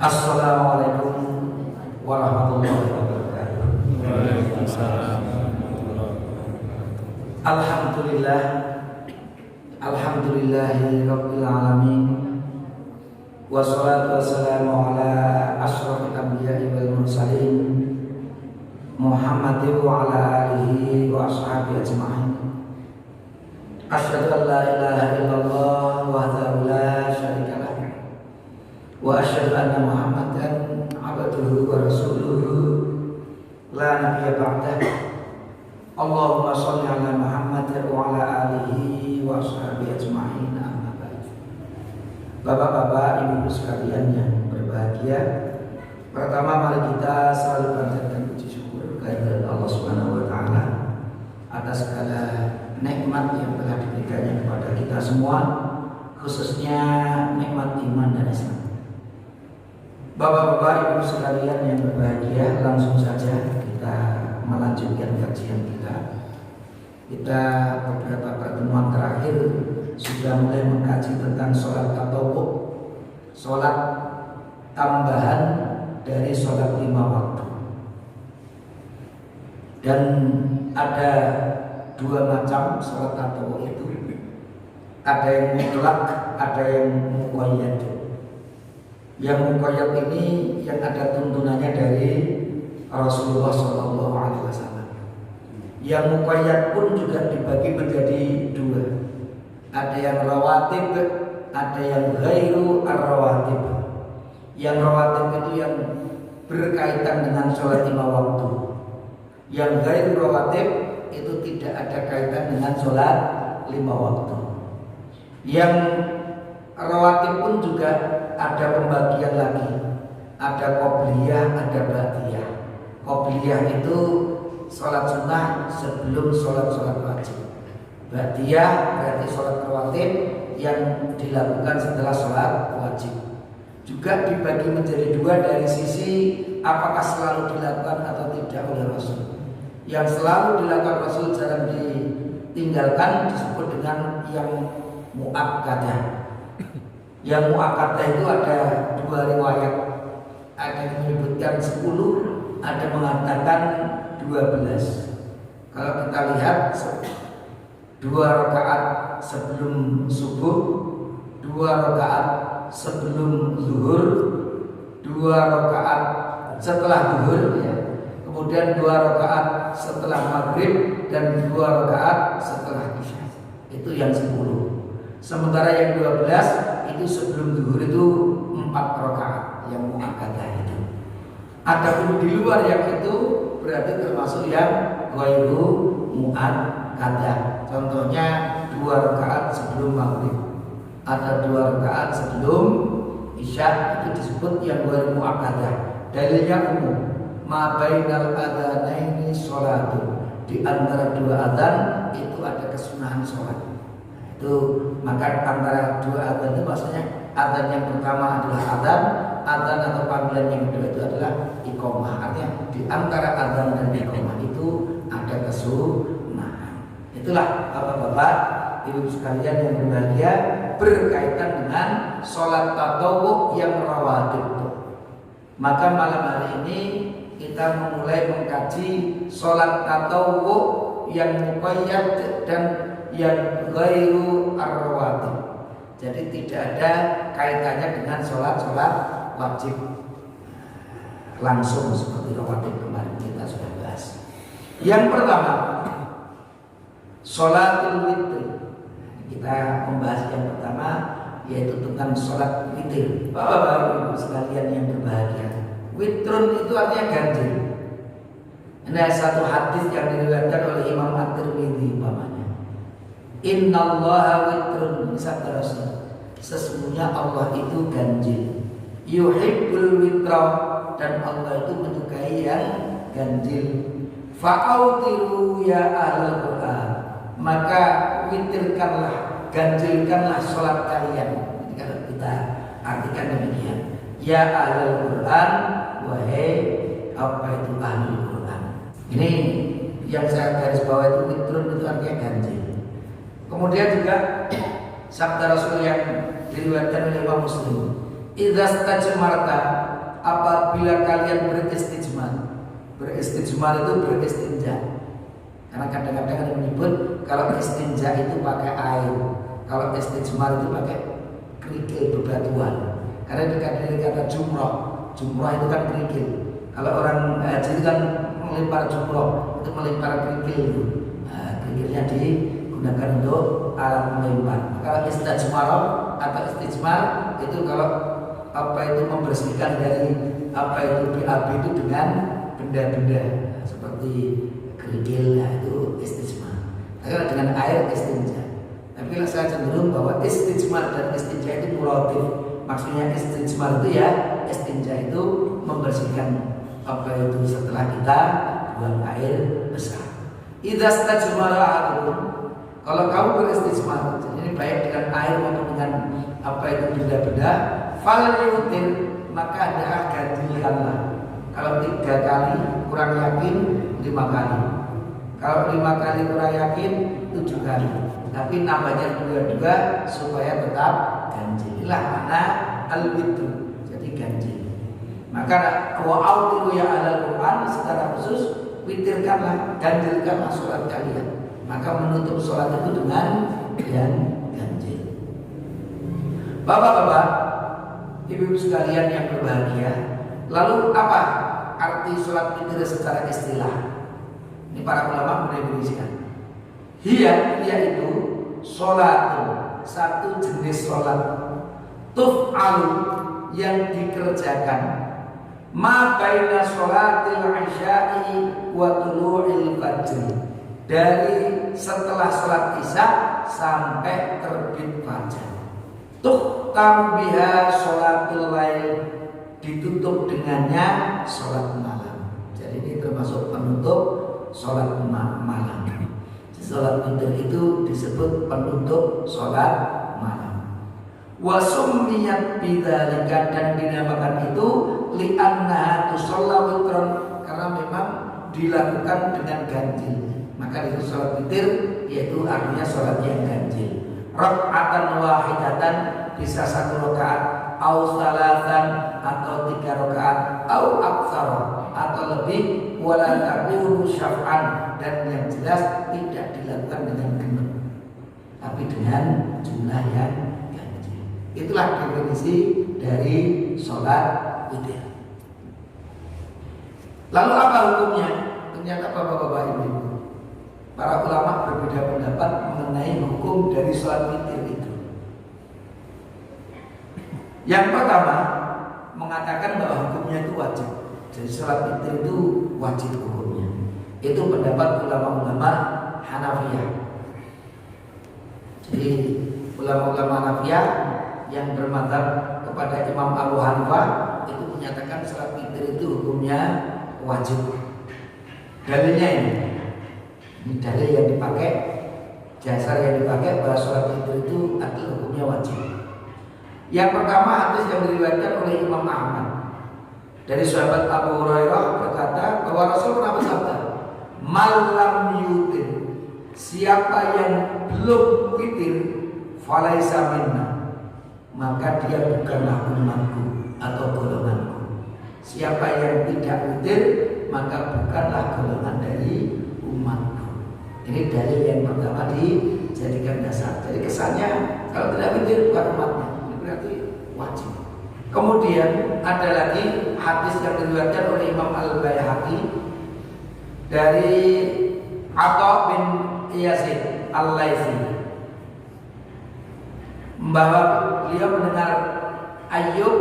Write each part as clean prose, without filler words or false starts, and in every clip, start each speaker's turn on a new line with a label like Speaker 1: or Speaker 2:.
Speaker 1: Assalamualaikum warahmatullahi wabarakatuh.
Speaker 2: Waalaikumsalam.
Speaker 1: Alhamdulillah, alhamdulillahi rabbil alamin. Wassalatu wassalamu ala asyrafil anbiya'i wal mursalin Muhammadin wa ala alihi wa ashabihi ajma'in. Asyhadu an la ilaha illallah wahdahu la syarika lah wa asyhadu anna Muhammadan abduhu wa rasuluhu la nabiyya ba'dah. Allahumma sholli ala Muhammad wa ala alihi wa ashabihi ajma'in. Amma ba'd. Bapak-bapak, ibu-ibu sekalian yang berbahagia, pertama mari kita selalu panjatkan puji syukur kehadirat Allah Subhanahu wa taala atas segala nikmat yang telah diberikannya kepada kita semua, khususnya nikmat iman dan Islam. Bapak-bapak, ibu sekalian yang berbahagia, langsung saja kita melanjutkan kajian kita. Kita beberapa pertemuan terakhir sudah mulai mengkaji tentang sholat tatawwu, sholat tambahan dari sholat 5 waktu. Dan ada 2 macam sholat tatawwu itu. Ada yang mutlak, ada yang muqayyad. Yang muqayyad ini yang ada tuntunannya dari Rasulullah SAW. Yang muqayyad pun juga dibagi menjadi 2. Ada yang rawatib, ada yang ghairu ar-rawatib. Yang rawatib itu yang berkaitan dengan sholat 5 waktu. Yang ghairu rawatib itu tidak ada kaitan dengan sholat 5 waktu. Yang rawatib pun juga ada pembagian lagi. Ada qobliyah, ada ba'diyah. Qobliyah itu sholat sunnah sebelum sholat wajib. Ba'diyah berarti sholat rawatib yang dilakukan setelah sholat wajib. Juga dibagi menjadi 2 dari sisi apakah selalu dilakukan atau tidak oleh Rasul. Yang selalu dilakukan Rasul jarang ditinggalkan disebut dengan yang muakkadah. Yang muakkadah itu ada 2 riwayat. Ada yang menyebutkan 10, ada mengatakan 12. Kalau kita lihat 2 rakaat sebelum subuh, 2 rakaat sebelum zuhur, 2 rakaat setelah zuhur, ya. Kemudian 2 rakaat setelah maghrib dan 2 rakaat setelah isya. Itu yang 10. Sementara yang 12 itu sebelum zuhur itu 4 rakaat yang muakkadah itu. Adapun di luar yang itu berarti termasuk yang ghairu muakkadah. Contohnya 2 rakaat sebelum maghrib, ada 2 rakaat sebelum isya, itu disebut yang ghairu muakkadah. Dalilnya umum. Ma bainal adzanaini sholatu. Di antara 2 adzan itu ada kesunahan sholat. Itu maka antara 2 adzan itu maksudnya adzan yang pertama adalah adzan atau panggilan yang kedua itu adalah iqamah. Artinya di antara adzan dan iqamah itu ada kesunahan. Itulah bapak-bapak, ibu sekalian yang berbahagia, berkaitan dengan sholat tatawwu yang rawatib. Maka malam hari ini kita memulai mengkaji sholat tatawwu yang muqayyad dan yang ghairu ar-rawatib. Jadi tidak ada kaitannya dengan sholat wajib langsung seperti rawatib kemarin kita sudah bahas. Yang pertama, sholatul witr. Kita membahas yang pertama yaitu tentang sholat witir. Bapak-bapak sekalian yang berbahagia, witrun itu artinya ganjil. Ini satu hadis yang diriwayatkan oleh Imam At-Tirmidzi umpamanya. Innallaha witrun, sabda Rasul. Sesungguhnya Allah itu ganjil. Yuhibbul witra, dan Allah itu menyukai yang ganjil. Fa'autiru ya ahlul Quran, maka witirkanlah, ganjilkanlah sholat kalian. Ini kalau kita artikan demikian. Ya ahlul Quran, wahai apa itu ahlul Quran. Ini yang saya garis bawah itu witrun itu artinya ganjil. Kemudian juga sabda Rasul yang diriwayatkan oleh Imam Muslim, idza stajmarta, apabila kalian beristijmar. Beristijmar itu beristinja. Karena kadang-kadang ada menyebut kalau istinja itu pakai air, kalau istijmar itu pakai kerikil bebatuan. Karena dari kata jumroh itu kan kerikil. Kalau orang haji itu kan melempar jumroh, itu melempar kerikil itu. Kerikilnya digunakan untuk alat melempar. Kalau istijmar atau istijmar itu kalau itu membersihkan dari itu BAB itu dengan benda-benda seperti kerikil, itu istijmar. Kalau dengan air istinja. Tapi saya cenderung bahwa istijmar dan istinja itu muratif. Maksudnya istijmar itu ya istinja itu membersihkan itu setelah kita buang air besar. Idza stajmara ahadukum, kalau kamu beristijmar, jadi ini baik dengan air maupun dengan itu benda-benda, fal yutir, maka adalah gantikanlah. Kalau 3 kali kurang yakin 5 kali. Kalau 5 kali kurang yakin 7 kali. Tapi nambahnya 2 supaya tetap ganjil. Inilah makna al-witr. Jadi ganjil. Maka wa'autiru ya alal Quran secara khusus witirkanlah, ganjilkanlah sholat kalian. Maka menutup sholat itu dengan ganjil. Bapak-bapak, ibu-ibu sekalian yang berbahagia, lalu apa arti sholat witir secara istilah? Ini para ulama mendefinisikan. Hiya itu sholat, satu jenis sholat tuf'alu yang dikerjakan ma baina sholatil isya'i wa tulu'il fajr, dari setelah sholat isya sampai terbit fajar. Tuhtam biha sholatul lail, ditutup dengannya sholat malam. Jadi ini termasuk penutup sholat malam. Sholat witir itu disebut penutup sholat malam. Wa summiyat bidzalika, dan dinamakan itu li'annaha tusalla witron, karena memang dilakukan dengan ganjil. Maka itu sholat witir yaitu artinya sholat yang ganjil. Raka'atan wahidatan, bisa 1 rakaat, au salatan atau 3 rakaat, au aktsara atau lebih, wala takunu syaf'an, dan yang jelas tidak dilakukan dengan genap, tapi dengan jumlah yang ganjil. Itulah definisi dari sholat witir. Lalu apa hukumnya? Ternyata bapak-bapak ibu, para ulama berbeda pendapat mengenai hukum dari sholat witir itu. Yang pertama mengatakan bahwa hukumnya itu wajib. Jadi sholat witir itu wajib hukumnya. Itu pendapat ulama-ulama Hanafiyah. Jadi ulama-ulama Hanafiyah yang bermadzhab kepada Imam Abu Hanifah itu menyatakan sholat witir itu hukumnya wajib. Dalilnya ini dalil yang dipakai, dasar yang dipakai bahwa sholat witir itu adalah hukumnya wajib. Yang pertama hadis yang diriwayatkan oleh Imam Ahmad dari sahabat Abu Hurairah berkata bahwa Rasul pernah bersabda, malam yutir, siapa yang belum witir falaisa minna, maka dia bukanlah umatku atau golonganku. Siapa yang tidak witir maka bukanlah golongan dari umatku. Ini dalil yang pertama dijadikan dasar. Jadi kesannya kalau tidak witir bukan umatnya, ini berarti wajib. Kemudian ada lagi hadis yang diriwayatkan oleh Imam Al-Baihaqi dari Atha bin Yazid Al-Laitsi, bahwa beliau mendengar Ayyub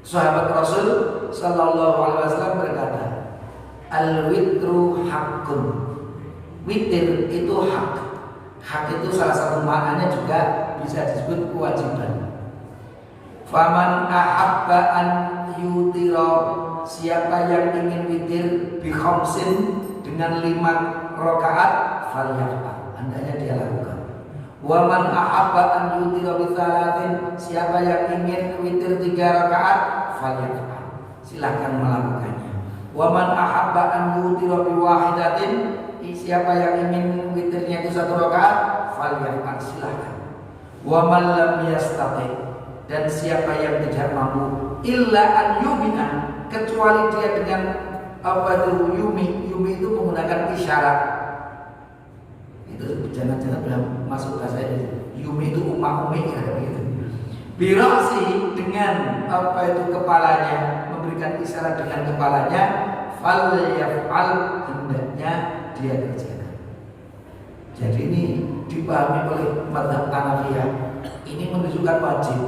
Speaker 1: sahabat Rasul sallallahu alaihi wasallam berkata, al-witru haqqun, witir itu hak. Hak itu salah satu maknanya juga bisa disebut kewajiban. Faman ahabba an yutira, siapa yang ingin witir bi khamsin, dengan 5 rakaat, falyaf'al, hendaknya dia lakukan. Wa man ahabba an yutira bi salatin, siapa yang ingin witir 3 rakaat, falyaf'al, silakan melakukannya. Wa man ahabba an yutira bi wahidatin, siapa yang ingin witirnya itu 1 rakaat, falyaf'al, silakan. Wa man lam yastati, dan siapa yang tidak mampu illa an yumina, kecuali dia dengan apa itu yumi itu menggunakan isyarat. Itu jangan-jangan sudah masuk bahasa ini. Yumi itu umi ya gitu. Birasi, dengan apa itu kepalanya, memberikan isyarat dengan kepalanya, fal yaf'al, hendaknya dia kerjakan. Jadi ini dipahami oleh mazhab Hanafiyah, ini menunjukkan wajib.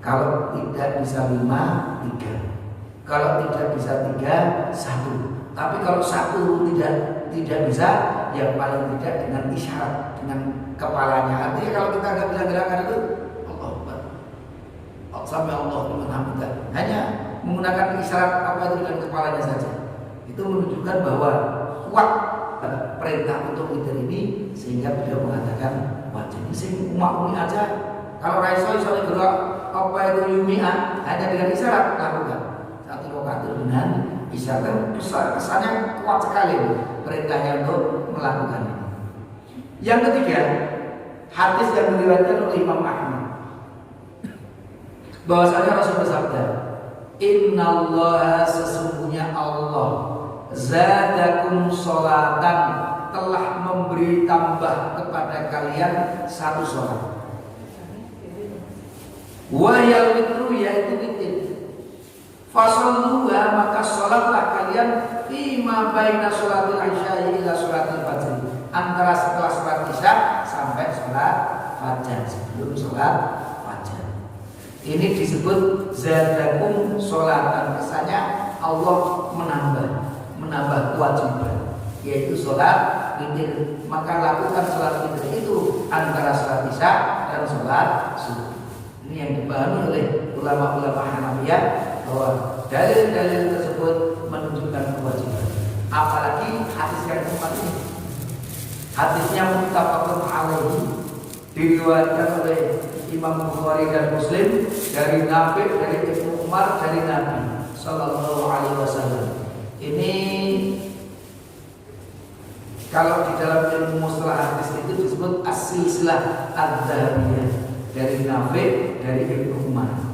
Speaker 1: Kalau tidak bisa 5, 3. Kalau tidak bisa 3, 1. Tapi kalau 1 tidak bisa, yang paling tidak dengan isyarat, dengan kepalanya. Artinya kalau kita nggak bisa gerakan itu, Allah Akbar, sampai Allah liman hamidah, hanya menggunakan isyarat apa itu dengan kepalanya saja, itu menunjukkan bahwa kuat perintah untuk witir ini, sehingga beliau mengatakan wajib. Sing umi aja, kalau raiso gerak apa itu yumi'ah, hanya dengan isyarat lakukan. Satu rakaat dengan isyarat, kesannya kuat sekali perintahnya untuk melakukan ini. Yang ketiga, hadis yang diriwayatkan oleh Imam Ahmad, bahwasanya Rasul bersabda, innallaha, sesungguhnya Allah, zadakum sholatan, telah memberi tambah kepada kalian 1 sholat. Wahyal witru, yaitu witir. Fasalluha, maka sholatlah kalian fima baina sholatil isya'i ila sholatil fajr, antara setelah sholat isya sampai sholat fajar, sebelum sholat fajar. Ini disebut zadakum sholatan, kesannya Allah menambah kewajiban, yaitu sholat witir. Maka lakukan sholat witir itu antara sholat isya dan sholat subuh. Ini yang dipahami oleh ulama-ulama Hanafiyah, bahwa dalil-dalil tersebut menunjukkan kewajiban. Apalagi hadis yang keempat ini, hadisnya muttafaqun alaihi, diriwayatkan oleh Imam Bukhari dan Muslim dari Nabi, dari Ibnu Umar, dari Nabi Sallallahu Alaihi Wasallam. Ini kalau di dalam ilmu mustalah hadis itu disebut as-silsilah adz-dzahabiyah, dari Nabi, dari Ibnu Umar.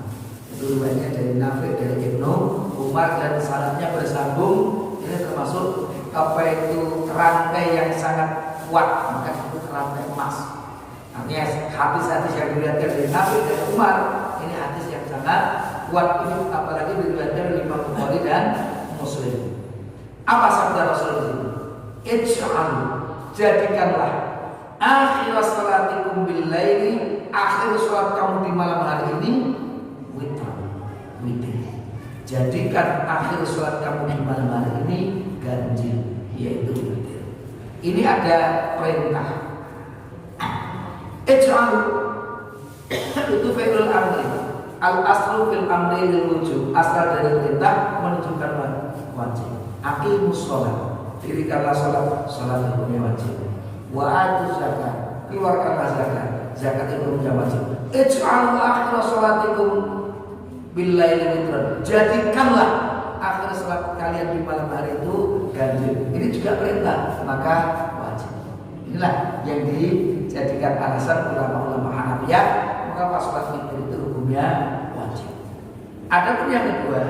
Speaker 1: Itu riwayatnya dari Nabi, dari Ibnu Umar, dan sanadnya bersambung. Ini termasuk apa itu rantai yang sangat kuat, maka itu rantai emas. Artinya hadis-hadis yang diriwayatkan dari Nabi, dari Umar, ini hadis yang sangat kuat. Ini apalagi diriwayatkan oleh Imam Bukhari dan Muslim. Apa sabda Rasul itu? Ij'al, jadikanlah akhir salatikum bil laili, akhir salat kamu di malam hari ini witir. Jadikan akhir salat kamu di malam hari ini ganjil, yaitu witir. Ini ada perintah. Ij'al itu fi'il amri. Al aslu fil amri lil wujub. Asal dari perintah menunjukkan wajib. Aqimus shalah, dirikanlah salat hukumnya wajib. Wa atuz zakat, keluarkanlah zakat. Zakat itu hukumnya wajib. Ij'al akhir salatikum bil laili witran, jadikanlah akhir salat kalian di malam hari itu ganjil. Ini juga perintah, maka wajib. Inilah yang dijadikan alasan ulama-ulama Hanafiyah, mengapa salat witir itu hukumnya wajib. Adapun yang kedua,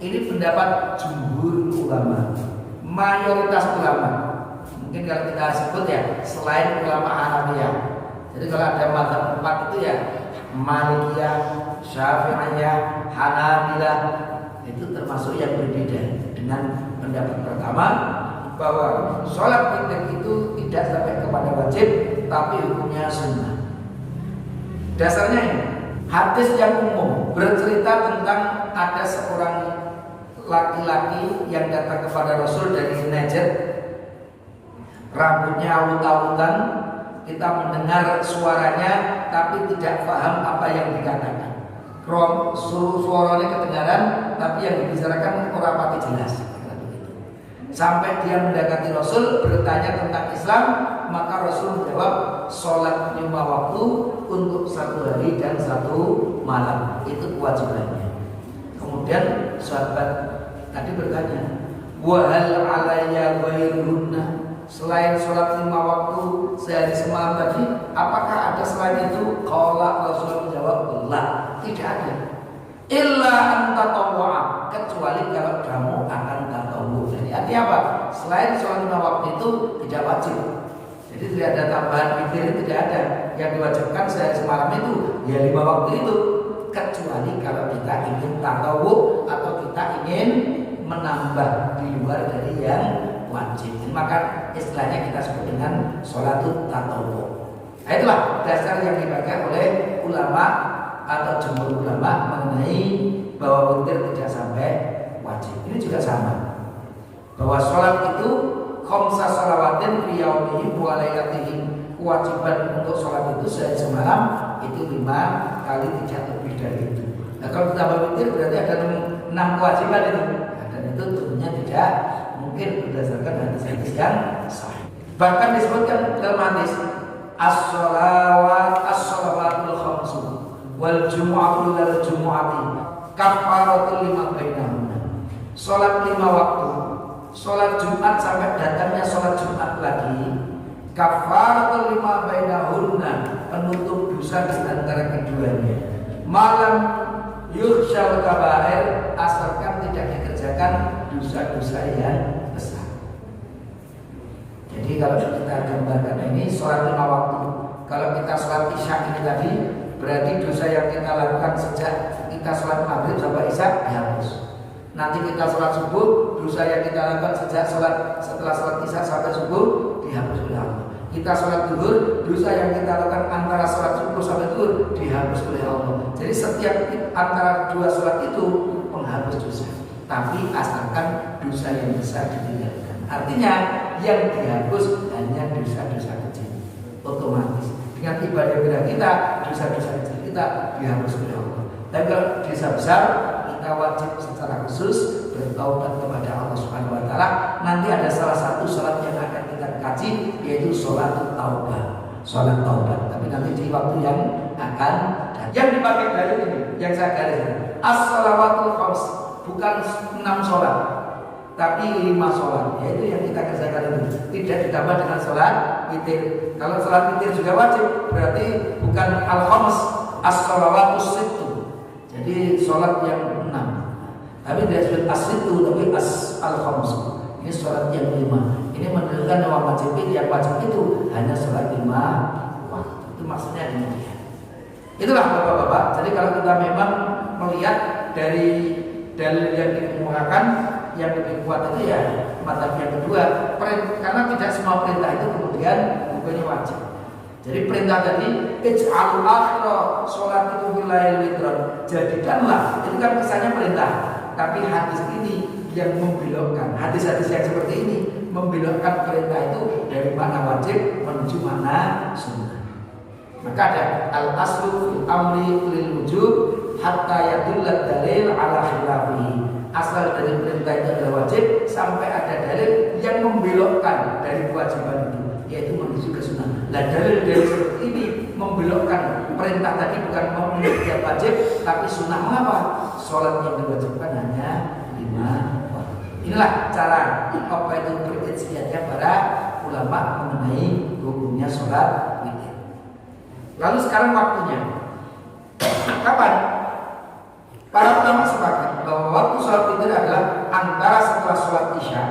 Speaker 1: ini pendapat jumhur ulama, mayoritas ulama. Mungkin kalau kita sebut ya, selain ulama Hanafiyah. Jadi kalau ada mazhab 4 itu ya Malikiyah, Syafi'iyah, Hanabilah, itu termasuk yang berbeda dengan pendapat pertama, bahwa sholat witir itu tidak sampai kepada wajib, tapi hukumnya sunnah. Dasarnya ini hadis yang umum bercerita tentang ada seorang laki-laki yang datang kepada Rasul dari Najd, rambutnya awut-awutan, kita mendengar suaranya tapi tidak paham apa yang dikatakan. Suaranya kedengaran tapi yang dibicarakan orang pati jelas. Sampai dia mendekati Rasul bertanya tentang Islam, maka Rasul menjawab, sholat 5 waktu untuk 1 hari dan 1 malam, itu kewajibannya. Kemudian sahabat tadi bertanya, wa hal alayya ghairuhunna, selain sholat 5 waktu sehari semalam tadi, apakah ada selain itu? Qala, Rasul menjawab, la, tidak ada. illa antatawwa, kecuali kalau kamu akan tatawwu. Jadi artinya apa? Selain sholat 5 waktu itu tidak wajib. Jadi tidak ada tambahan witir, itu tidak ada. Yang diwajibkan sehari semalam itu ya 5 waktu itu, kecuali kalau kita ingin tatawwu atau kita ingin menambah di luar dari yang wajib. Maka istilahnya kita sebut dengan sholatut tatawwu. Nah, itulah dasar yang dipakai oleh ulama atau jumhur ulama mengenai bahwa witir tidak sampai wajib. Ini juga sama, bahwa sholat itu khamsa shalawatin fi yaumihim wa lailatihim, kewajiban untuk sholat itu sehari semalam itu 5 kali, tidak lebih dari itu. Nah, kalau ditambah witir berarti ada 6 kewajiban itu. Nah, dan itu tentunya tidak mungkin berdasarkan hadis-hadis yang sahih. Bahkan disebutkan dalam hadis as-shalawatul khamsu wal jumu'atu lil jumu'ati kafaratul lima bainahunna. Salat 5 waktu, salat Jumat sampai datangnya salat Jumat lagi, kafaratul lima bainahunna, penutup dosa di antara keduanya. Malam yukhsyal kabair, asalkan tidak dikerjakan dosa-dosa yang besar. Jadi kalau kita gambarkan ini sholat 5 waktu, kalau kita sholat isya ini tadi, berarti dosa yang kita lakukan sejak kita sholat maghrib sampai isya dihapus. Nanti kita sholat subuh, dosa yang kita lakukan setelah sholat isya sampai subuh dihapus oleh Allah. Kita sholat zuhur, dosa yang kita lakukan antara sholat subuh sampai zuhur dihapus oleh Allah. Jadi setiap antara 2 sholat itu penghapus dosa, tapi asalkan dosa yang besar ditinggalkan. Artinya yang dihapus hanya dosa-dosa kecil, otomatis dengan ibadah kita dosa-dosa kecil kita dihapus oleh Allah. Dan kalau dosa besar kita wajib secara khusus bertaubat kepada Allah Subhanahu wa taala. Nanti ada salah satu salat yang akan kita kaji, yaitu salat taubat. Salat taubat. Tapi nanti di waktu yang akan datang. Yang dipakai dalil ini, yang saya garis, as-shalawatul khams, bukan 6 salat, tapi 5 sholat, yaitu yang kita kerjakan itu tidak ditambah dengan sholat witir. Kalau sholat witir juga wajib, berarti bukan al-khams, as-shalawatus sittu. Jadi sholat yang 6, tapi tidak disebut as-sittu, tapi al-khams. Ini sholat yang 5. Ini menunjukkan bahwa yang wajib itu hanya sholat 5 waktu. Itu maksudnya demikian. Itulah bapak-bapak. Jadi kalau kita memang melihat dari dalil yang dikemukakan, yang lebih kuat itu ya mazhab yang kedua, karena tidak semua perintah itu kemudian hukumnya wajib. Jadi perintah tadi ij'al akhira sholat itu wilayah witron, jadikanlah, itu kan kesannya perintah, tapi hadis ini yang membelokkan, hadis-hadis yang seperti ini membelokkan perintah itu dari mana wajib menuju mana sunnah. Maka ada al-aslu fil amri lil wujub hatta yadulla dalil ala khilafihi. Asal dari perintah itu adalah wajib sampai ada dalil yang membelokkan dari kewajiban itu, yaitu menuju ke sunnah. Nah, dalil dari seperti ini membelokkan perintah tadi, bukan menuju wajib tapi sunnah. Mengapa? Sholat yang diwajibkan hanya 5 waktu. Inilah cara apa itu perinciannya para ulama mengenai hukumnya sholat witir. Lalu sekarang waktunya kapan? Para ulama sepakat bahwa waktu sholat witir adalah antara setelah sholat isya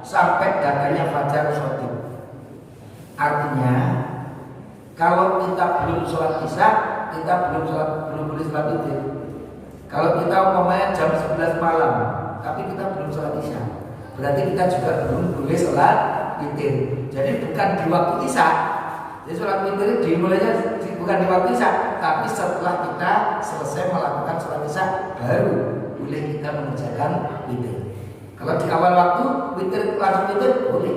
Speaker 1: sampai datangnya fajar shotib. Artinya, kalau kita belum sholat isya, kita belum boleh sholat witir. Kalau kita umpamanya jam 11 malam, tapi kita belum sholat isya, berarti kita juga belum boleh sholat witir. Jadi bukan di waktu isya. Jadi sholat witir dimulainya bukan di waktu isya, tapi setelah kita selesai melakukan sholat isya baru boleh kita mengerjakan witir. Kalau di awal waktu witir langsung witir boleh.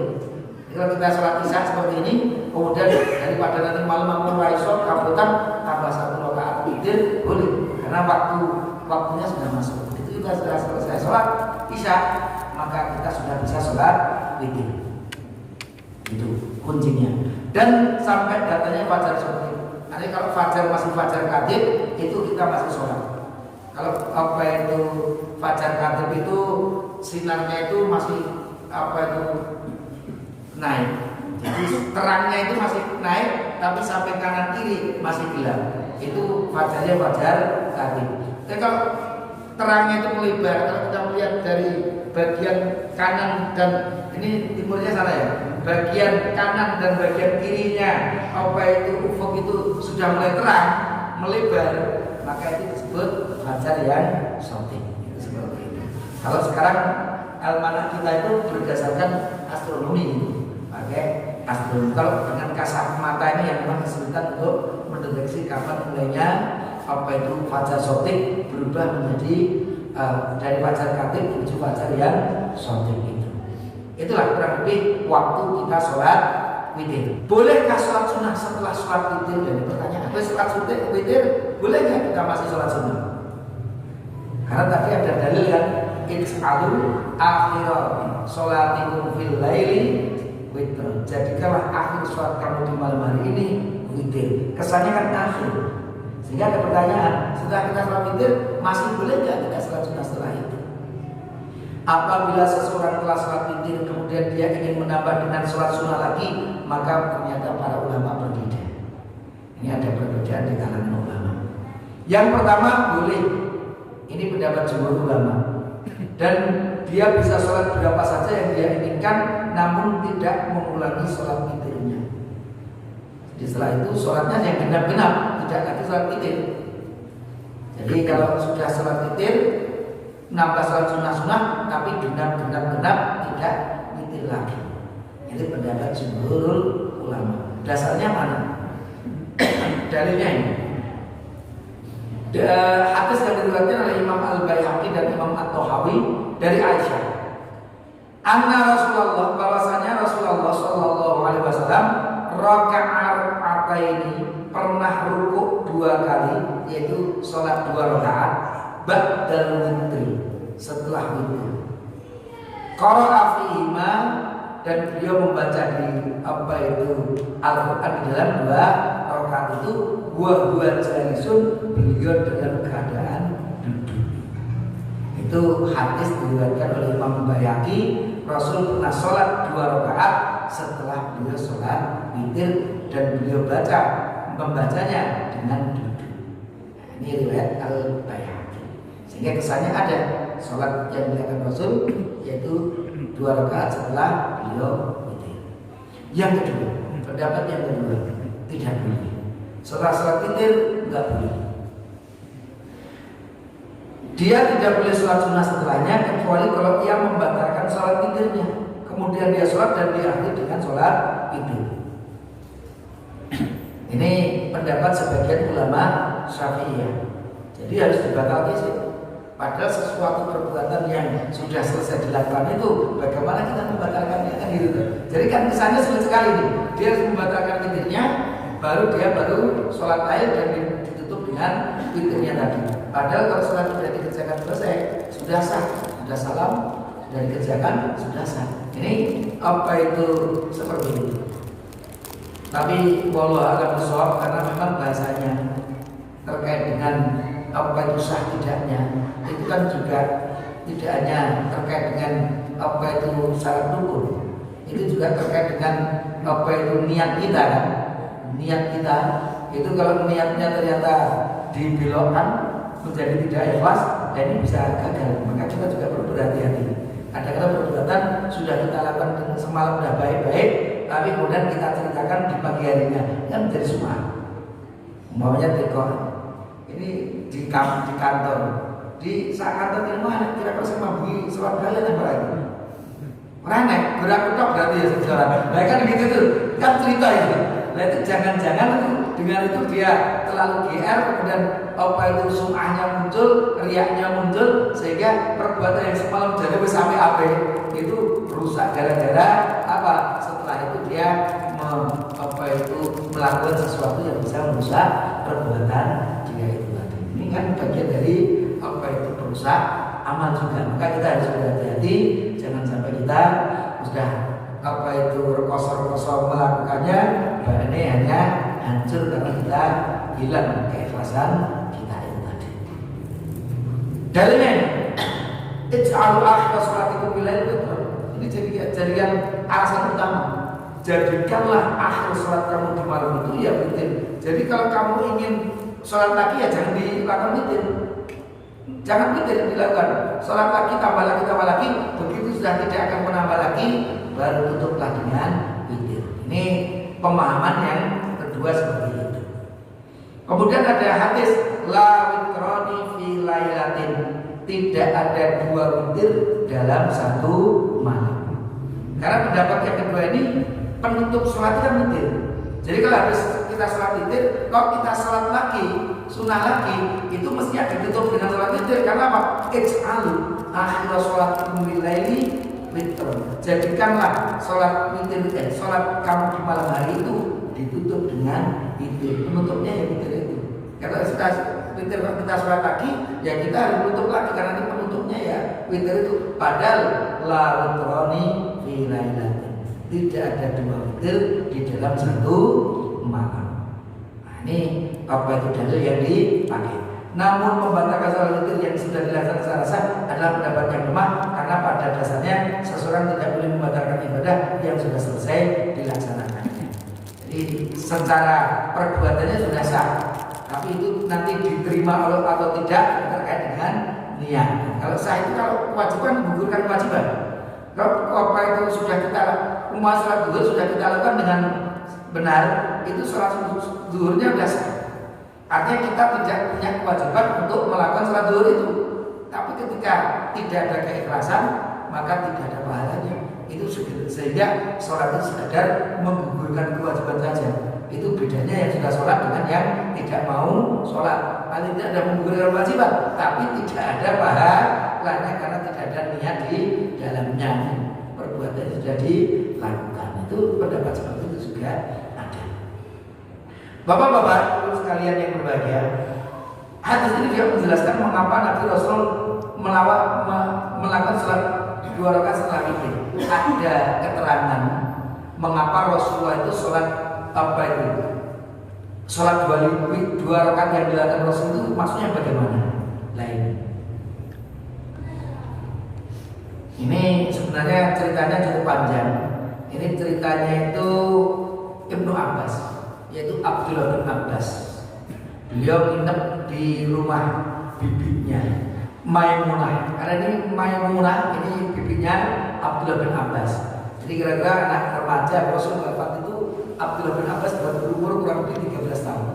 Speaker 1: Jadi kalau kita sholat isya seperti ini, kemudian daripada nanti malam aku raiso kabutan tambah 1 rakaat witir boleh, karena waktunya sudah masuk. Itu kita sudah selesai sholat isya, maka kita sudah bisa sholat witir. Itu kuncinya. Dan sampai datanya fajar shotib. Nanti kalau fajar masih fajar kadib, itu kita masih sholat. Kalau apa itu fajar kadib itu sinarnya itu masih naik. Jadi terangnya itu masih naik, tapi sampai kanan kiri masih gelap. Itu fajarnya fajar kadib. Tapi kalau terangnya itu melebar. Kalau kita melihat dari bagian kanan dan ini timurnya salah ya, bagian kanan dan bagian kirinya apa itu ufuk itu sudah mulai terang melebar, maka itu disebut fajar yang shooting. Itu seperti itu. Kalau sekarang almanak kita itu berdasarkan astronomi, pakai astronomi. Kalau dengan kasat mata ini yang memang kesulitan untuk mendeteksi kapan mulainya apa itu fajar shooting berubah menjadi dari fajar katib menuju fajar yang shooting itu. Itulah kurang lebih waktu kita sholat witir. Bolehkah sholat sunnah setelah sholat witir? Jadi pertanyaan, habis sholat witir boleh nggak kita masih sholat sunnah? Karena tadi ada dalil kan, ij'alu akhira sholatikum fil laili witr. Jadikanlah akhir sholat kamu di malam hari ini witir. Kesannya kan akhir. Sehingga ada pertanyaan, setelah kita sholat witir masih boleh nggak kita sholat sunnah setelah itu? Apabila seseorang telah sholat witir kemudian dia ingin menambah dengan sholat sunnah lagi, maka ternyata para ulama berbeda. Ini ada perbedaan di kalangan ulama. Yang pertama boleh, ini pendapat jumhur ulama, dan dia bisa sholat berapa saja yang dia inginkan, namun tidak mengulangi sholat witirnya. Jadi setelah itu sholatnya yang genap-genap, tidak lagi sholat witir. Jadi kalau sudah sholat witir nambah sholat sunnah-sunnah tapi genap tidak witir lagi. Itu pendapat jumhur ulama. Dasarnya mana? Dalilnya ini. Hadis yang diriwayatkan oleh Imam Al-Baihaqi dan Imam At-Tahawi dari Aisyah. Anna Rasulullah, bahwasanya Rasulullah sallallahu alaihi wasallam raka'ataini, pernah rukuk 2 kali, yaitu sholat 2 rakaat ba'dal witri, setelah witir. Qara'a fihima, dan beliau membaca di apa itu Al-Qur'an di dalam 2 rakaat itu huwa jalisun, beliau dalam keadaan duduk. Itu hadis diriwayatkan oleh Imam Baihaqi. Rasul pernah sholat 2 rakaat setelah beliau sholat witir, dan beliau membacanya dengan duduk. Ini riwayat Al-Baihaqi. Sehingga kesannya ada sholat yang dilakukan Rasul yaitu 2 rakaat setelah beliau witir. Yang kedua, pendapat yang kedua, tidak boleh. Setelah sholat witir enggak boleh. Dia tidak boleh sholat sunnah setelahnya kecuali kalau ia membatalkan sholat witirnya. Kemudian dia sholat dan diakhiri dengan sholat witir. Ini pendapat sebagian ulama Syafi'iyah. Jadi harus dibatalkan sih. Padahal sesuatu perbuatan yang sudah selesai dilakukan itu, bagaimana kita membatalkannya kan gitu. Jadi kan kesannya sulit sekali nih. Dia harus membatalkan witirnya, baru sholat lain dan ditutup dengan witirnya tadi. Padahal kalau sholat sudah dikerjakan selesai, sudah sah, sudah salam, sudah dikerjakan, sudah sah. Ini apa itu seperti itu. Tapi wallahu a'lam bishawab, karena memang bahasanya terkait dengan apa itu sah tidaknya, itu kan juga tidak hanya terkait dengan apa itu syarat rukun, itu juga terkait dengan apa itu niat kita kan. Niat kita itu kalau niatnya ternyata dibelokkan menjadi tidak ikhlas, dan ini bisa gagal. Maka kita juga perlu berhati-hati. Kadang-kadang perbuatan sudah kita lakukan semalam sudah baik-baik, tapi kemudian kita ceritakan di pagi harinya, kan menjadi sum'ah. Umpamanya tekor ini di kantor, di saat kantor ini mana kira-kira sama bunyi sholat kalian apa lagi? Renek, gerak utak berarti ya sejarah. Nah kan gitu tuh, kan cerita itu. Nah itu jangan-jangan dengan itu dia terlalu GR, kemudian apa itu sum'ahnya muncul, riaknya muncul, sehingga perbuatan yang semalam jadi sampai apa itu rusak gara-gara apa? Setelah itu dia melakukan sesuatu yang bisa merusak perbuatan dia itu tadi. Ini kan bagian dari apa itu merusak amal juga. Maka kita harus berhati-hati, jangan sampai kita sudah apa itu rekoso-rekoso melakukannya, bahkan ini hanya hancur karena kita hilang keikhlasan kita itu tadi. Dalilnya ij'alu akhira sholatikum bil lail witr. Ini jadikan alasan utama. Jadikanlah akhir sholat kamu di malam itu ya witir. Jadi kalau kamu ingin sholat lagi ya jangan dilakukan witir. Jangan witir dilakukan. Sholat lagi, tambah lagi, tambah lagi. Begitu sudah tidak akan menambah lagi, baru tutuplah dengan witir. Ini pemahaman yang kedua seperti itu. Kemudian ada hadis la witroni fi lailatin. Tidak ada dua witir dalam satu malam. Karena pendapat yang kedua ini penutup sholat kan witir. Jadi kalau habis kita sholat witir, kalau kita sholat lagi, sunnah lagi, itu mestinya ditutup dengan sholat witir. Karena apa? Ij'alu akhir sholat laili witr. Jadikanlah sholat witir, sholat kamu di malam hari itu ditutup dengan witir. Penutupnya ya witir itu. Kalau witir kita sholat lagi, ya kita harus tutup lagi karena ini penutupnya ya witir itu. Padahal la witroni fi lailatin. Tidak ada dua witir di dalam satu malam. Nah, ini apa itu dalil yang dipakai. Namun membatalkan sholat witir yang sudah dilaksanakan secara sah adalah pendapat yang lemah karena pada dasarnya seseorang tidak boleh membatalkan ibadah yang sudah selesai dilaksanakan. Jadi secara perbuatannya sudah sah, tapi itu nanti diterima atau tidak terkait dengan niat. Kalau sah itu kalau kewajiban menggugurkan kewajiban. Kalau apa itu sudah kita sholat zuhur sudah kita lakukan dengan benar, itu sholat zuhurnya sudah sah. Artinya kita tidak punya kewajiban untuk melakukan sholat zuhur itu. Tapi ketika tidak ada keikhlasan, maka tidak ada pahalanya. Itu sehingga sholat itu sekadar menggugurkan kewajiban saja. Itu bedanya yang sudah sholat dengan yang tidak mau sholat. Paling tidak ada menggugurkan kewajiban, tapi tidak ada pahalanya karena tidak ada niat di dalamnya. Perbuatan sudah dilakukan. Itu pendapat seperti itu juga ada. Bapak-bapak sekalian yang berbahagia, hadis ini juga menjelaskan mengapa Nabi Rasul melakukan sholat 2 rakaat setelah witir. Ada keterangan mengapa Rasulullah itu sholat apa itu? Sholat 2 rakaat yang dilakukan Rasul itu maksudnya bagaimana? Lain. Ini sebenarnya ceritanya cukup panjang. Ini ceritanya itu Ibnu Abbas, yaitu Abdullah bin Abbas. Beliau nginep di rumah bibinya Maimunah. Karena ini Maimunah, ini bibinya Abdullah bin Abbas. Jadi kira-kira anak remaja Rasul wafat itu Abdullah bin Abbas berumur kurang lebih 13 tahun.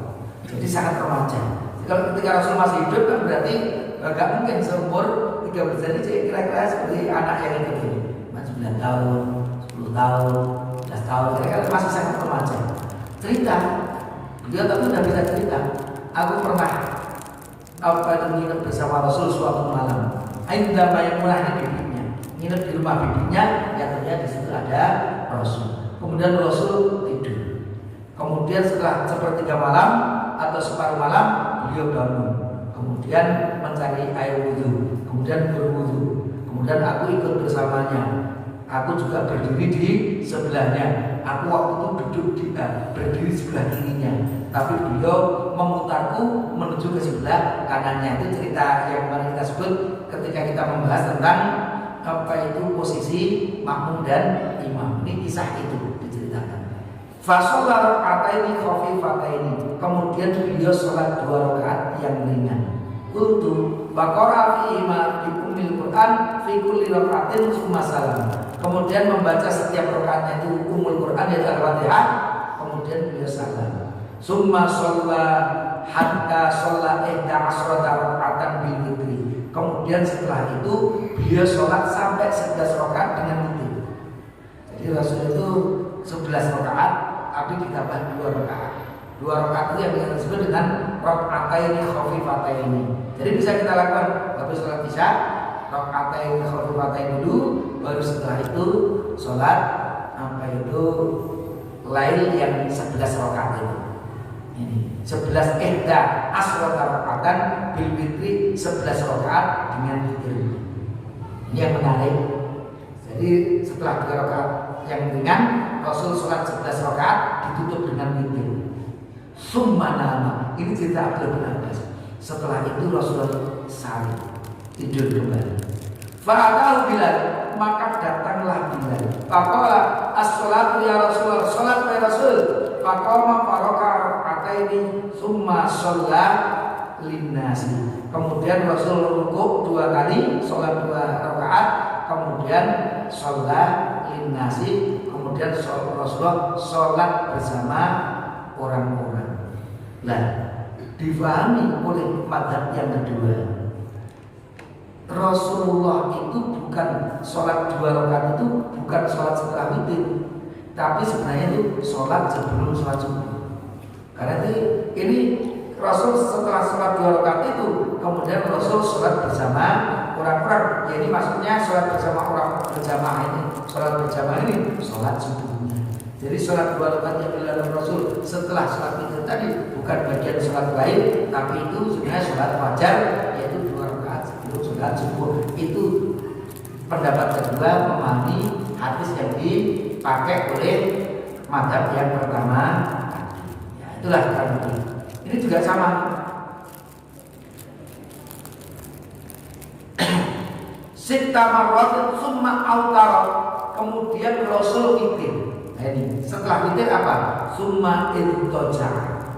Speaker 1: Jadi sangat remaja. Jadi kalau ketika Rasul masih hidup kan berarti gak mungkin seumur 13 tahun. Jadi kira-kira seperti anak yang itu gini, 9 tahun, 10 tahun, 11 tahun, kira-kira masih sangat remaja. Cerita, dia tapi udah bisa cerita. Aku pernah nginep bersama Rasul suatu malam. Ainda Maimunah ini bibinya, nginep di rumah bibinya, yang ternyata di situ ada Rasul. Kemudian Rasul tidur. Kemudian setelah sepertiga malam atau separuh malam beliau bangun. Kemudian mencari air wudhu, kemudian berwudhu. Kemudian aku ikut bersamanya. Aku juga berdiri di sebelahnya. Aku waktu itu berdiri sebelah kirinya. Tapi beliau memutarku menuju ke sebelah kanannya. Itu cerita yang kemarin kita sebut ketika kita membahas tentang apa itu posisi makmum dan imam. Ini kisah itu diceritakan. Fasolah rakataini khafifataini. Kemudian beliau sholat 2 rakaat yang ringan. Qultu baqara fi ma bi ummil Quran fi kulli rakaatin summa salam. Kemudian membaca setiap rakaatnya itu Ummul Quran yaitu Al-Fatihah. Kemudian beliau salam. Summa shalla hatta shalla 11 rakaatan bil witri. Kemudian setelah itu beliau sholat sampai 11 rakaat dengan witir. Jadi Rasul itu 11 rakaat tapi ditambah 2 rakaat. 2 rakaat itu yang kita sebut dengan rakataini khafifataini. Jadi bisa kita lakukan habis sholat isya, rakataini khafifataini dulu, baru setelah itu sholat apa itu lail yang 11 rakaat itu. Ini 11 asrata rakaatan bil witri, 11 rakaat dengan witir. Ini yang menarik. Jadi setelah 2 rakaat yang ringan, Rasul sholat 11 rakaat ditutup dengan witir. Summa nama, ini cerita Abdullah bin Abbas. Setelah itu Rasulullah sari tidur kembali. Fa'atahu Bilal, maka datanglah Bilal. Faqala as-sholatu ya Rasulullah, sholat ya Rasul. Faqama faraka rakataini summa sholla linnasi. kemudian Rasul rukuk 2 kali, sholat 2 rakaat, kemudian sholat linnasi, kemudian Rasulullah sholat bersama orang-orang. Nah, difahami oleh mazhab yang kedua, Rasulullah itu bukan sholat 2 rakaat itu bukan sholat setelah witir, tapi sebenarnya itu sholat sebelum sholat subuh. Karena ini Rasul setelah sholat 2 rakaat itu, kemudian Rasul sholat bersama orang-orang. Jadi maksudnya sholat bersama orang berjamaah ini, sholat berjamaah ini sholat subuhnya. Jadi sholat 2 rakaat yang dilakukan Rasul setelah sholat witir tadi bukan bagian sholat lain, tapi itu sebenarnya sholat fajar, yaitu 2 rakaat sebelum sholat subuh. Itu pendapat kedua memahami hadis yang dipakai oleh mazhab yang pertama. Ya, itulah kurang lebih. Ini juga sama. Sitta marrat summa autara, kemudian Rasul witir. Nah ini setelah witir apa? Summa irtoja,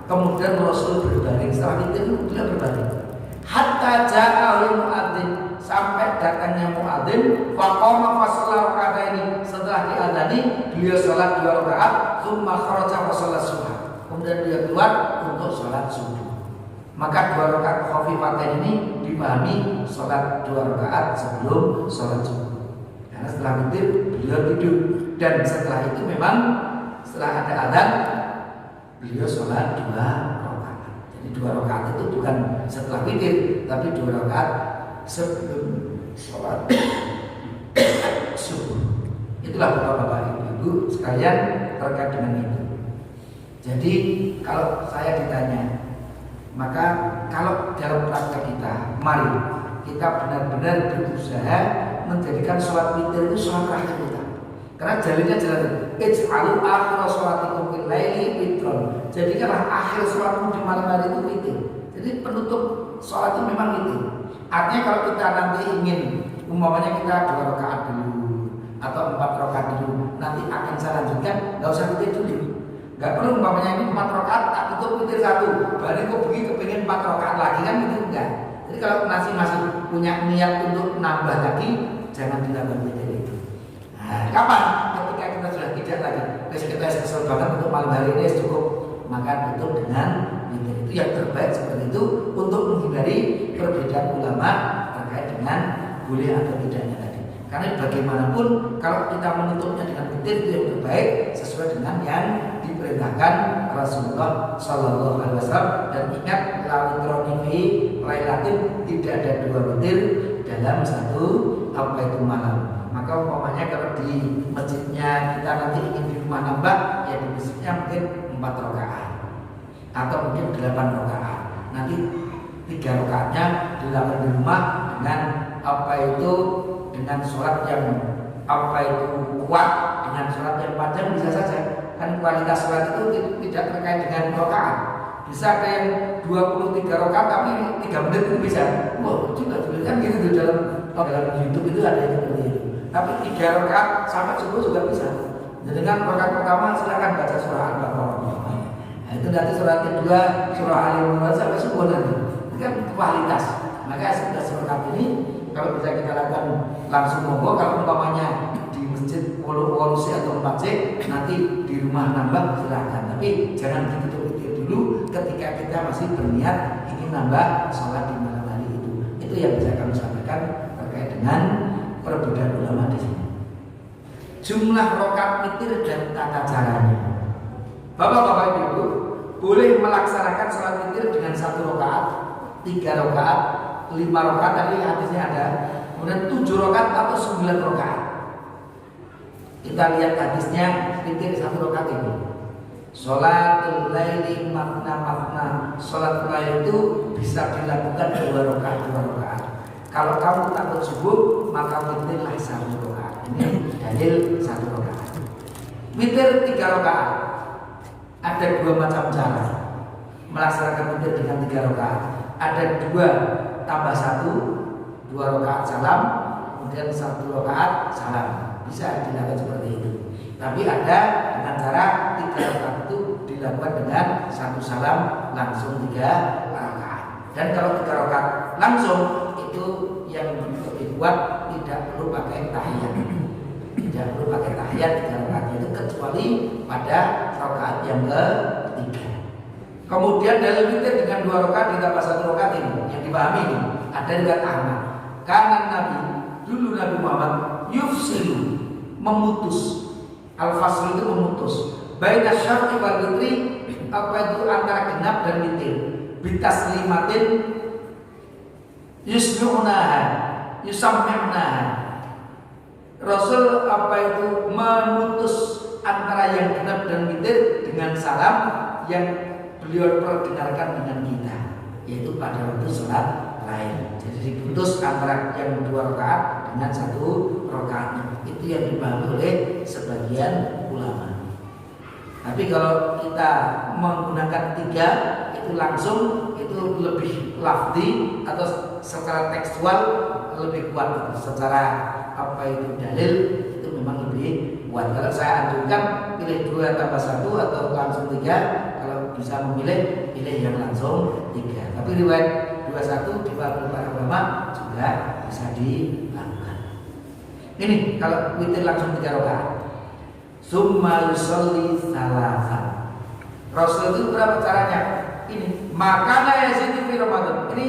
Speaker 1: kemudian Rasul berbaring. Setelah witir itu beliau berbaring. Hatta ja'al muadzin, sampai datangnya muadzin. Faqama fasalla raka'ataini, setelah diadzani beliau sholat 2 rakaat. Summa kharaja fasalla subha, kemudian dia keluar untuk sholat subuh. Maka 2 rakaat khafifatain ini dipahami sholat 2 rakaat sebelum sholat subuh. Karena setelah witir beliau tidur, dan setelah itu memang setelah ada adzan beliau sholat 2 rakaat. Jadi 2 rakaat itu bukan setelah witir, tapi 2 rakaat sebelum sholat subuh. Itulah bapak-bapak ibu sekalian terkait dengan itu. Jadi kalau saya ditanya, maka kalau dalam praktek kita, mari kita benar-benar berusaha menjadikan sholat witir itu sholat terakhir kita. Karena jalannya jalan ij'alu akhir sholatikum fil laili witron. Jadikanlah akhir sholatmu di malam hari itu witir. Jadi penutup sholat itu memang witir. Artinya kalau kita nanti ingin, umpamanya kita 2 rakaat dulu atau 4 rakaat dulu, nanti akan saya lanjutkan, nggak usah witir dulu. Gak perlu umpamanya ini 4 rakaat tak tutup witir 1, baru kok begitu pengen 4 rakaat lagi kan gitu, enggak. Jadi kalau masih punya niat untuk nambah lagi, jangan dilakukan witir itu. Nah, kapan? Ketika kita sudah tidak lagi, kita kesel banget untuk malam hari ini cukup, maka tutup dengan witir. Itu yang terbaik seperti itu untuk menghindari perbedaan ulama terkait dengan boleh atau tidaknya tadi. Karena bagaimanapun kalau kita menutupnya dengan witir itu yang terbaik sesuai dengan yang diperintahkan Rasulullah Shallallahu Alaihi Wasallam. Dan ingat, lawitronifi lailatin, tidak ada 2 witir dalam satu apa itu malam. Maka umpamanya kalau di masjidnya kita nanti ingin di rumah nambah, ya di masjidnya mungkin 4 rakaat atau mungkin 8 rakaat. Nanti 3 rakaatnya dilakukan di rumah dengan apa itu, dengan sholat yang apa itu kuat, dengan sholat yang panjang bisa saja. Kan kualitas sholat itu tidak terkait dengan rakaat. Bisa ada yang 23 rakaat tapi 3 menit pun bisa. Wah, juga kan gitu dalam YouTube itu ada yang seperti itu. Tapi 3 rakaat sampai subuh juga bisa. Jadi dengan rakaat pertama silakan baca surah Al-Baqarah. Nah, itu nanti surah kedua surah Al-Imran sampai subuh nanti. Itu kan kualitas. Maka sudah surah ini kalau bisa kita lakukan langsung monggo. Kalau umpamanya di masjid polusi atau masjid nanti di rumah nambah silakan, tapi jangan ditutup dulu ketika kita masih berniat ingin nambah sholat di malam hari itu. Itu yang bisa kami sampaikan terkait dengan perbedaan ulama di sini. Jumlah rakaat witir dan tata caranya. Bapak-bapak ibu boleh melaksanakan sholat witir dengan 1 rakaat, 3 rakaat, 5 rakaat tadi hadisnya ada, kemudian 7 rakaat atau 9 rakaat. Kita lihat hadisnya witir 1 rakaat ini. Sholatul laili makna. Sholat lail itu bisa dilakukan 2 rakaat, 2 rakaat. Kalau kamu takut subuh, maka witirlah 1 rakaat. Ini dalil 1 rakaat. Witir 3 rakaat. Ada 2 macam cara melaksanakan witir dengan 3 rakaat. Ada 2 tambah 1, 2 rakaat salam, kemudian 1 rakaat salam. Bisa dilakukan seperti itu. Tapi ada dengan cara 3 rakaat itu dilakukan dengan 1 salam langsung 3 rakaat. Dan kalau 3 rakaat langsung itu yang lebih kuat tidak perlu pakai tahiyat. Tidak perlu pakai tahiyat 3 rakaat itu kecuali pada rakaat yang ketiga. Kemudian dalil witir dengan 2 rakaat ditambah 1 rakaat ini yang dipahami ini ada riwayat Ahmad. Karena Nabi dulu Nabi Muhammad yufsilu memutus, al-fasl itu memutus baina syaf'i wal witri, apa itu antara genap dan witir, bitaslimatin yusmi'unaha yusammi'unaha. Rasul apa itu memutus antara yang genap dan witir dengan salam yang beliau perdengarkan dengan kita, yaitu pada waktu sholat lain. Jadi diputus antara yang 2 rakaat dengan 1 rakaat. Itu yang dipahami oleh sebagian ulama. Tapi kalau kita menggunakan 3 itu langsung itu lebih lafzi atau secara tekstual lebih kuat. Secara apa itu dalil itu memang lebih kuat. Kalau saya anjurkan pilih 2 tambah 1 atau langsung 3. Kalau bisa memilih, pilih yang langsung 3. Tapi riwayat 21 dipahami para ulama juga bisa dilakukan. Ini kalau witir langsung 3 rakaat. Summa yusolli salasan. Rasul itu berapa caranya? Ini makana yazidu fi Ramadan. Ini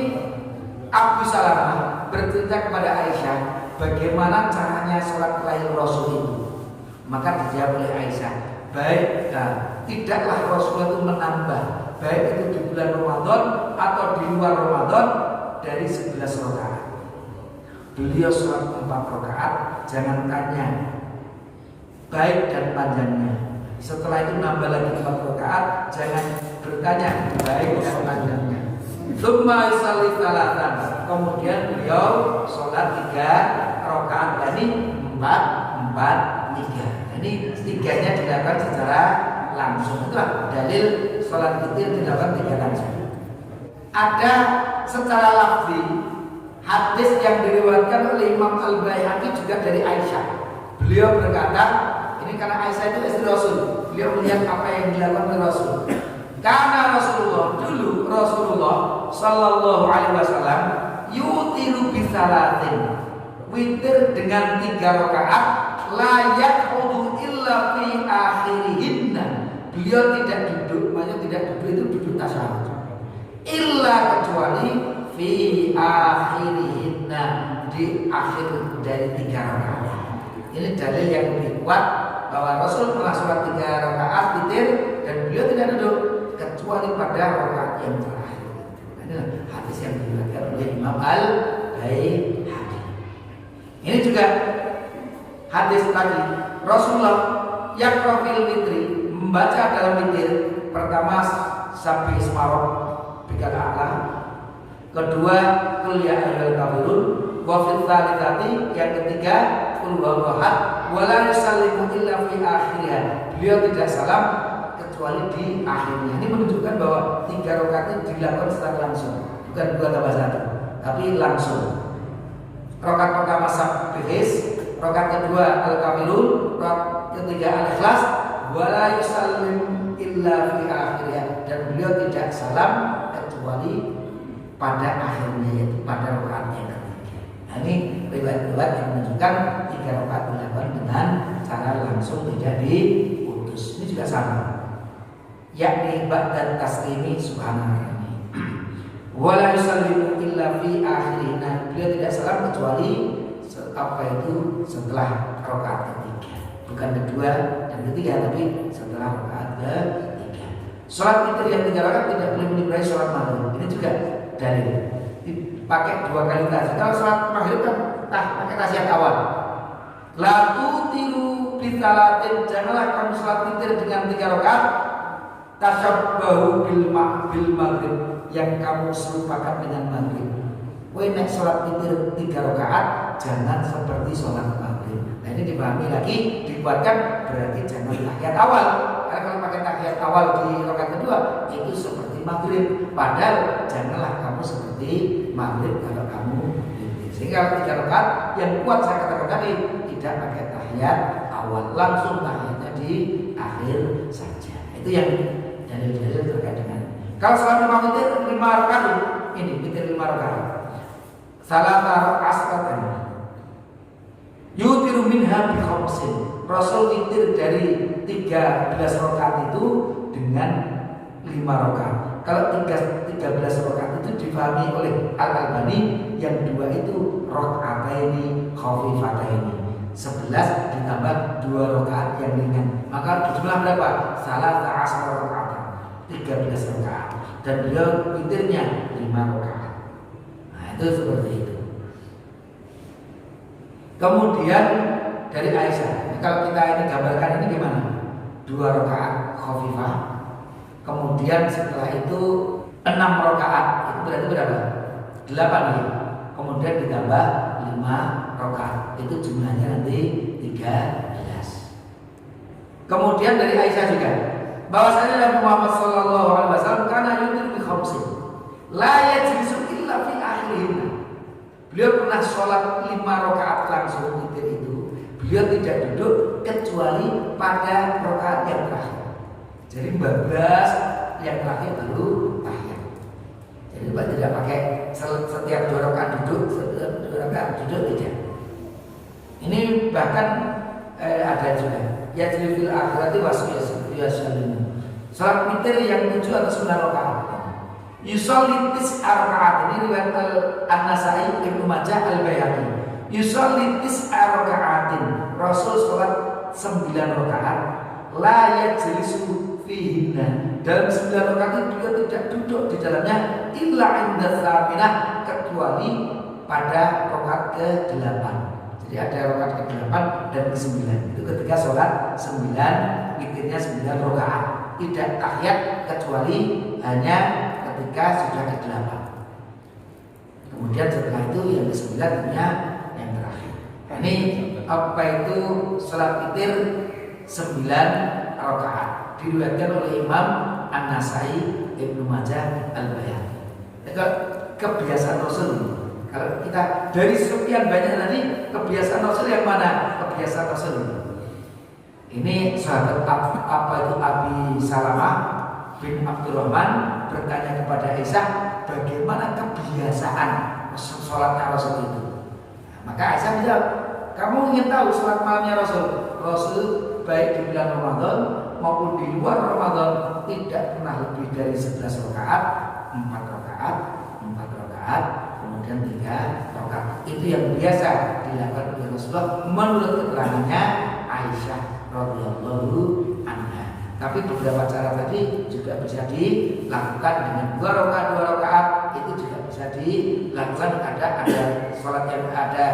Speaker 1: Abu Salamah bercerita kepada Aisyah bagaimana caranya sholat lahir Rasul itu. Maka dijawab oleh Aisyah, baik, tidaklah Rasul itu menambah, baik itu di bulan Ramadan atau di luar Ramadan, dari 11 rakaat. Beliau sholat 4 rakaat, jangan tanya baik dan panjangnya. Setelah itu nambah lagi 4 rakaat, jangan bertanya baik dan panjangnya. Tsumma yusalli salatan. Kemudian beliau sholat 3 rakaat, jadi 4, 3. Jadi 3-nya dilakukan secara langsung. Itulah dalil sholat witir dilakukan 3 langsung. Ada secara lafzi hadis yang diriwayatkan oleh Imam Al-Baihaqi juga dari Aisyah. Beliau berkata, ini karena Aisyah itu istri Rasul, beliau melihat apa yang dilakukan oleh Rasul. Karena Rasulullah dulu Sallallahu Alaihi Wasallam yutiru bisalatin, witir dengan 3 rakaat, layak udu illa fi akhirihinna. Beliau tidak duduk, maksudnya tidak duduk itu duduk tasyahud. Illa kecuali fi akhirihinna, di akhir dari 3 rakaat. Ini dalil yang lebih kuat bahwa Rasul pernah sholat 3 rakaat witir dan beliau tidak duduk kecuali pada rakaat yang terakhir. Ini hadis yang diriwayatkan oleh Imam Al-Baihaqi. Ini juga hadis tadi Rasulullah yaqra'ul witri, membaca dalam witir pertama sampai ismarok bikal a'la, kedua qul ya ayyuhal kafirun, wa fil tsalitsati yang ketiga qul huwallahu ahad, wa la yusallimu illa fi akhiriha. Beliau tidak salam kecuali di akhirnya. Ini menunjukkan bahwa 3 rakaat itu dilakukan secara langsung, bukan 2 tambah 1, tapi langsung. Rakaat pertama Sabihis, rakaat kedua Al-Kafirun, rakaat ketiga Al-Ikhlas, wala yusallim illa fi akhirnya. Dan beliau tidak salam kecuali pada akhirnya, yaitu pada rakaat yang ketiga. Nah, ini riwayat-riwayat yang menunjukkan 3 rakaat dilakukan dengan cara langsung, tidak diputus. Ini juga sama, yakni ba'da taslimi subhanallah. Wala yusallimu illa fi akhirina. Beliau tidak salam kecuali apa itu setelah rakaat ketiga, bukan kedua dan ketiga, tapi setelah rakaat ketiga. Sholat witir yang 3 rakaat tidak boleh menimbrani sholat maghrib. Ini juga dalil. Dipakai 2 kali tasbih. Kalau sholat maghrib kan pakai tasbih awal. La tutiru bisalatin, janganlah kamu sholat witir dengan 3 rakaat. Tasyabbahu bil maghrib, yang kamu serupakan dengan maghrib. Kowe nek sholat witir 3 rakaat jangan seperti sholat maghrib. Nah, ini dipahami lagi, dibuatkan berarti jangan tahiyat awal. Karena kalau pakai tahiyat awal di rakaat kedua itu seperti maghrib. Padahal janganlah kamu seperti maghrib kalau kamu witir. Sehingga 3 rakaat yang kuat saya katakan tadi tidak pakai tahiyat awal, langsung tahiyatnya di akhir saja. Itu yang dalil-dalil terkait dengan. Kalau sholat 5 witir 5 rakaat ini witir 5 rakaat. Salata asratan. Yutiru minha bi khamsin. Rasul witir dari 13 rakaat itu dengan 5 rakaat. Kalau 13 rakaat itu difahami oleh Al-Albani, yang 2 itu raka'ataini khafifataini. 11 ditambah 2 rakaat yang ringan. Maka jumlah berapa? Salata asratan rakaat. 13 rakaat. Dan beliau witirnya 5 rakaat. Itu seperti itu. Kemudian dari Aisyah, kalau kita ini gambarkan ini gimana? 2 rakaat khafifah. Kemudian setelah itu 6 rakaat. Itu berarti berapa? 8 ya. Kemudian ditambah 5 rakaat. Itu jumlahnya nanti 13. Kemudian dari Aisyah juga, bahwasanya Nabi Muhammad sallallahu alaihi wasallam kana yutir bi khamsin. La yajlisu illa fi akhirih. Beliau pernah sholat 5 rakaat langsung witir itu. Beliau tidak duduk kecuali pada rakaat yang terakhir. Jadi bablas yang terakhir baru tahiyat. Jadi tidak pakai setiap 2 rakaat duduk, setiap 2 rakaat duduk tidak. Ini bahkan ada juga. Ya fil akhirati wasiyasalimu. Salat witir yang 7 atau 9 rakaat. Yusolli tis'a rakaat. Ini riwayat An-Nasai, Ibnu Majah, Al-Baihaqi. Yusolli tis'a rakaatin. Rasul salat 9 rakaat. La yajlisu fihinna. Dalam 9 rakaat itu beliau tidak duduk di dalamnya illa inda tsaminah, kecuali pada rakaat ke-8. Jadi ada rakaat ke-8 dan ke-9. Itu ketika sholat 9, witirnya 9 rakaat. Tidak tahiyat kecuali hanya ketika sudah ke-8. Kemudian setelah itu yang ke-9 punya yang terakhir. Ini apa itu sholat witir 9 rakaat. Diriwayatkan oleh Imam An-Nasai, Ibnu Majah, Al-Baihaqi. Itu kebiasaan Rasul. Kalau kita dari sekian banyak tadi, kebiasaan Rasul yang mana? Kebiasaan Rasul ini sahabat apa itu Abi Salamah bin Abdurrahman bertanya kepada Aisyah, bagaimana kebiasaan sholatnya Rasul itu. Maka Aisyah menjawab, kamu ingin tahu sholat malamnya Rasul? Rasul baik di bulan Ramadan maupun di luar Ramadan tidak pernah lebih dari 11 rakaat, 4 rakaat, 4 rakaat, kemudian 3 rakaat. Itu yang biasa dilakukan oleh Rasulullah menurut keterangannya Aisyah radhiyallahu anha. Tapi beberapa cara tadi juga bisa dilakukan dengan 2 rakaat, itu juga bisa dilakukan. Ada sholat yang ada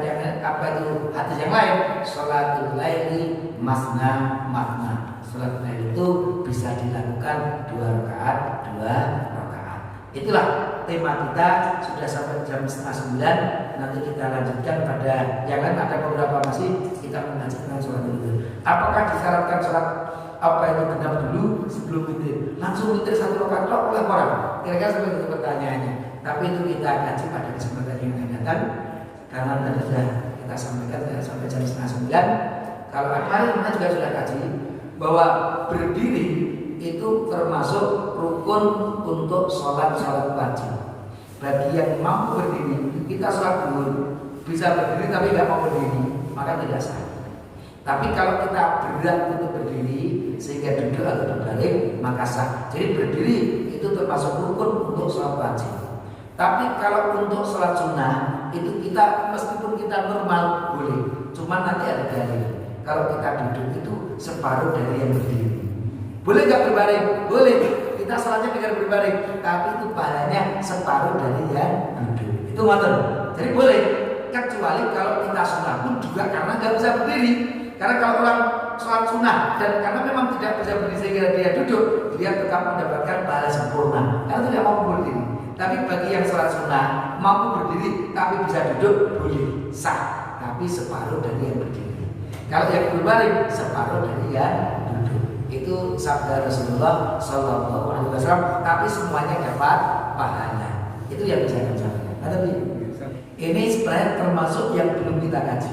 Speaker 1: yang apa itu hadis yang lain, sholatul laili masna matna. Sholat lail itu bisa dilakukan 2 rakaat, 2 rakaat. Itulah tema kita, sudah sampai jam 8:30. Nanti kita lanjutkan pada yang lain, ada beberapa masih kita mengajarkan sholat itu. Apakah disyaratkan sholat apa itu genap dulu sebelum witir? Langsung witir 1 rakaat oleh orang? Kira-kira seperti itu pertanyaannya. Tapi itu kita kaji pada kesempatan yang akan datang. Karena tadi sudah kita sampaikan sampai jam 8:30. Kalau hari ini juga sudah kaji bahwa berdiri itu termasuk rukun untuk sholat wajib. Bagi yang mampu berdiri, kita sholat dulu bisa berdiri tapi nggak mau berdiri, maka tidak sah. Tapi kalau kita berat untuk berdiri sehingga duduk atau berbalik, maka sah. Jadi berdiri itu termasuk rukun untuk sholat wajib. Tapi kalau untuk sholat sunnah itu kita meskipun kita normal boleh, cuma nanti ada dalil. Kalau kita duduk itu separuh dari yang berdiri. Boleh nggak berbaring? Boleh. Kita sholatnya dengan berbaring, tapi itu pahalanya separuh dari yang duduk. Itu ngoten. Jadi boleh. Kecuali kalau kita sunnah pun juga karena nggak bisa berdiri. Karena kalau orang sholat sunnah dan karena memang tidak bisa berdiri sehingga dia duduk, dia tetap mendapatkan pahala sempurna. Karena tidak mampu berdiri. Tapi bagi yang sholat sunnah mampu berdiri tapi bisa duduk boleh, sah. Tapi separuh dari yang berdiri. Kalau yang berbaring separuh dari yang duduk. Itu sabda Rasulullah Sallallahu Alaihi Wasallam. Tapi semuanya dapat pahala. Itu yang bisa disampaikan. Tapi ini sebenarnya termasuk yang belum kita kaji.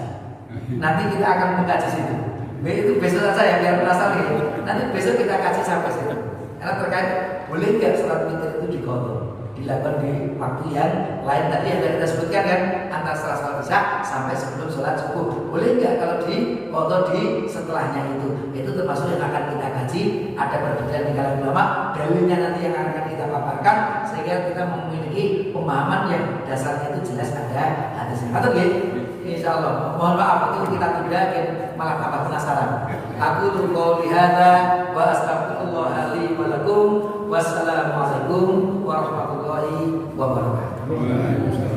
Speaker 1: Nanti kita akan mengkaji situ. Itu besok saja ya, biar penasaran ya. Nanti besok kita kaji sampai situ. Karena terkait boleh nggak sholat witir itu dikodok. dilakukan di waktu yang lain tadi yang kita sebutkan kan, antara setelah sholat isya sampai sebelum sholat subuh. Boleh nggak kalau di foto di setelahnya itu termasuk yang akan kita kaji. Ada perbedaan di kalangan ulama, dalilnya nanti yang akan kita paparkan sehingga kita memiliki pemahaman yang dasarnya itu jelas ada hadisnya. Atau gitu? Insya Allah. Mohon maaf itu kita tidak malah tambah penasaran. Aku qouli hadza wa astaghfirullah li wa lakum. Wassalamualaikum warahmatullahi wabarakatuh.